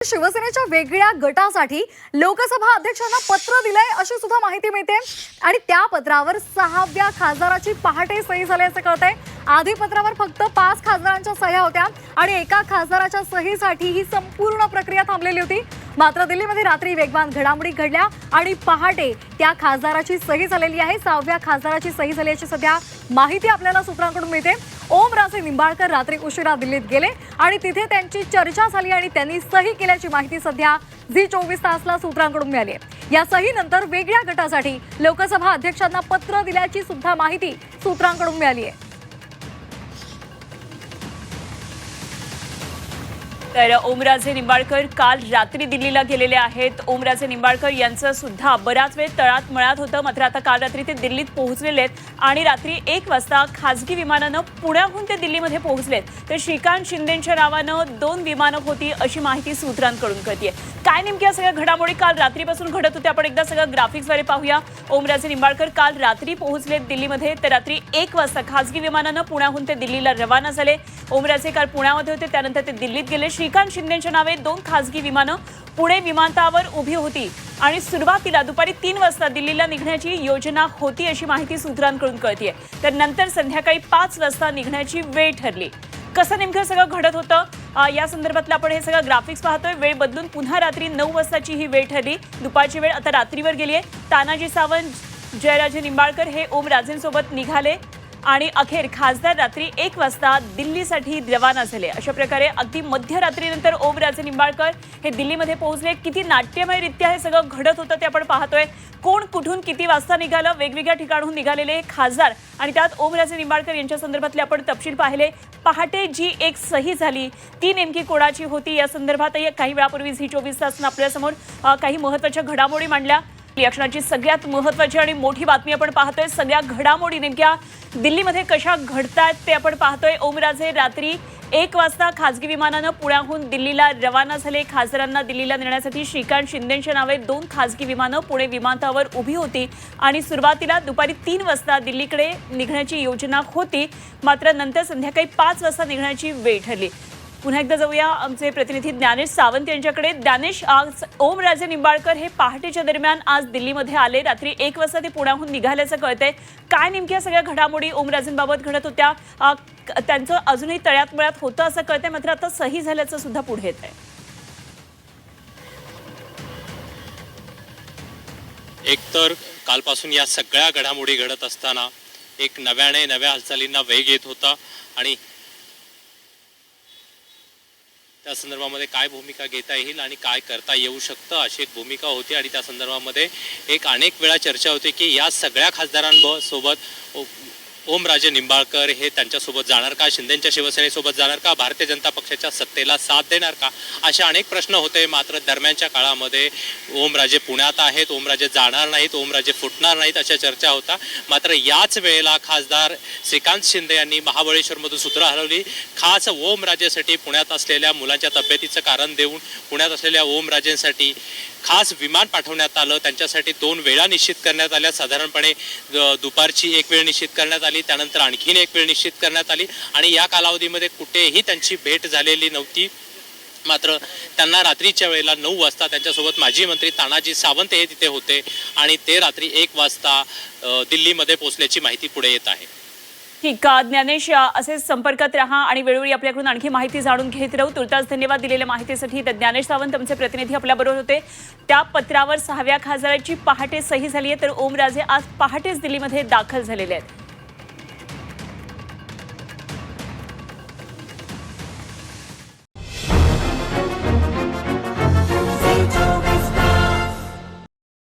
शिवसेनेच्या वेगळ्या गटासाठी लोकसभा अध्यक्षांना पत्र दिलंय अशी सुद्धा माहिती मिळते आणि त्या पत्रावर 6व्या खासदाराची पहाटे सही झाल्याचं कळतंय। आधी पत्रावर फक्त 5 खासदारांच्या सह्या होत्या आणि एका खासदाराच्या सहीसाठी ही संपूर्ण प्रक्रिया थांबलेली होती। मात्र दिल्लीमध्ये रात्री वेगवान घडामोडी घडल्या आणि पहाटे त्या खासदाराची सही झालेली आहे। 6व्या खासदाराची सही झाल्याची सध्या माहिती आपल्याला सूत्रांकडून मिळते। ओमराजे निंबाळकर रात्री उशिरा दिल्लीत गेले आणि तिथे त्यांची चर्चा झाली आणि त्यांनी सही केल्याची माहिती सध्या झी24 तासला सूत्रांकडून मिळाली आहे। या सहीनंतर वेगळ्या गटासाठी लोकसभा अध्यक्षांना पत्र दिल्याची सुद्धा माहिती सूत्रांकडून मिळाली आहे। तर ओमराजे निंबाळकर काल रात्री दिल्लीला गेलेले आहेत। ओमराजे निंबाळकर यांचं सुद्धा बराच वेळ तळात मळात होतं, मात्र आता काल रात्री ते दिल्लीत पोहोचलेले आहेत आणि रात्री 1 वाजता खासगी विमानानं पुण्याहून ते दिल्लीमध्ये पोहोचलेत। तर श्रीकांत शिंदेंच्या नावानं 2 विमानं होती अशी माहिती सूत्रांकडून कळतेय। काय नेमक्या सगळ्या घडामोडी काल रात्रीपासून घडत होत्या आपण एकदा सगळं ग्राफिक्सद्वारे पाहूया। ओमराजे निंबाळकर काल रात्री पोहोचलेत दिल्लीमध्ये, तर रात्री 1 वाजता खासगी विमानानं पुण्याहून ते दिल्लीला रवाना झाले। ओमराजे काल पुण्यामध्ये होते, त्यानंतर ते दिल्लीत गेले। श्रीकांत शिंदेंच्या नावे 2 खासगी विमानं पुणे विमानतळावर उभी होती आणि सुरुवातीला दुपारी 3 वाजता दिल्लीला निघण्याची योजना होती अशी माहिती सूत्रांकडून कळतेय। तर नंतर संध्याकाळी 5 वाजता निघण्याची वेळ ठरली। कसं नेमकं सगळं घडत होतं या संदर्भातलं आपण हे सगळं ग्राफिक्स पाहतोय। वेळ बदलून पुन्हा रात्री 9 वाजताची ही वेळ ठरली। दुपारची वेळ आता रात्रीवर गेली आहे। तानाजी सावंत, जयराजे निंबाळकर हे ओमराजेंसोबत निघाले आणि अखेर खासदार रात्री 1 वाजता दिल्लीसाठी रवाना झाले। अशा प्रकारे अगदी मध्यरात्रीनंतर ओमराजे निंबाळकर हे दिल्लीमध्ये पोहोचले। किती नाट्यमयरित्या हे सगळं घडत होतं ते आपण पाहतोय। कोण कुठून किती वाजता निघालं, वेगवेगळ्या ठिकाणाहून निघालेले खासदार आणि त्यात ओमराजे निंबाळकर यांच्या संदर्भातले आपण तपशील पाहिले। पहाटे जी एक सही झाली ती नेमकी कोणाची होती या संदर्भातही काही वेळापूर्वी झी24 तासनं आपल्यासमोर काही महत्त्वाच्या घडामोडी मांडल्या। या क्षणाची सगळ्यात महत्त्वाची आणि मोठी बातमी आपण पाहतोय। सगळ्या घडामोडी नेमक्या दिल्लीमध्ये कशा घडतायत ते आपण पाहतोय। ओमराजे रात्री 1 वाजता खासगी विमानानं पुण्याहून दिल्लीला रवाना झाले। खासदारांना दिल्लीला नेण्यासाठी श्रीकांत शिंदेंच्या नावे 2 खासगी विमानं पुणे विमानतळावर उभी होती आणि सुरुवातीला दुपारी 3 वाजता दिल्लीकडे निघण्याची योजना होती, मात्र नंतर संध्याकाळी 5 वाजता निघण्याची वेळ ठरली। पुन्हा एकदा जाऊया आमचे प्रतिनिधी ज्ञानेश सावंत यांच्याकडे। ज्ञानेश, आज ओमराजे निंबाळकर हे पहाटेच्या दरम्यान आज दिल्लीमध्ये आले, रात्री 1 वाजता ते पुण्याहून निघाल्याचं कळतंय। काय नेमक्या सगळ्या घडामोडी ओमराजेंबाबत घडत होत्या? त्यांचं अजूनही तळ्यात मळ्यात होतं असं कळतंय, मात्र आता सही झाल्याचं सुद्धा पुढे येत आहे। एकतर कालपासून या सगळ्या घडामोडी घडत असताना एक नव्या हालचालींना वेग येत होता आणि त्या संदर्भामध्ये काय भूमिका घेता येईल आणि काय करता येऊ शकतं अशी एक भूमिका होती आणि त्या संदर्भामध्ये एक अनेक वेळा चर्चा होती की या सगळ्या खासदारांसोबत ओमराजे निंबाळकर हे त्यांच्यासोबत जाणार का, शिंदेंच्या शिवसेनेसोबत जाणार का, भारतीय जनता पक्षाच्या सत्तेला साथ देणार का, असे अनेक प्रश्न होते। मात्र दरम्यानच्या काळामध्ये ओमराजे पुण्यात आहेत, ओमराजे जाणार नाहीत, ओमराजे फुटणार नाहीत अशा चर्चा होता। मात्र याच वेळेला खासदार श्रीकांत शिंदे यांनी महाबळेश्वरमधून सूत्र हलवली। खास ओमराजेसाठी पुण्यात असलेल्या मुलांच्या तब्येतीचं कारण देऊन पुण्यात असलेल्या ओमराजेंसाठी खास विमान पाठवण्यात आलं। त्यांच्यासाठी 2 वेळा निश्चित करण्यात आल्या। साधारणपणे दुपारची एक वेळ निश्चित करण्यात आली, त्यानंतर आणखीन एक वेळ निश्चित करण्यात आली आणि या कालावधीमध्ये कुठेही त्यांची भेट झालेली नव्हती। मात्र त्यांना रात्रीच्या वेळेला 9 वाजता त्यांच्यासोबत माजी मंत्री तानाजी सावंत हे तिथे होते आणि ते रात्री 1 वाजता दिल्लीमध्ये पोहोचल्याची माहिती पुढे येत आहे। ठीक आहे ज्ञानेश, असेच संपर्कात राहा आणि वेळोवेळी आपल्याकडून आणखी माहिती जाणून घेत राहू। तुर्तास धन्यवाद दिलेल्या माहितीसाठी। तर ज्ञानेश सावंत आमचे प्रतिनिधी आपल्याबरोबर होते। त्या पत्रावर 6व्या खासदाराची पहाटे सही झाली आहे, तर ओमराजे आज पहाटेच दिल्लीमध्ये दाखल झालेले आहेत।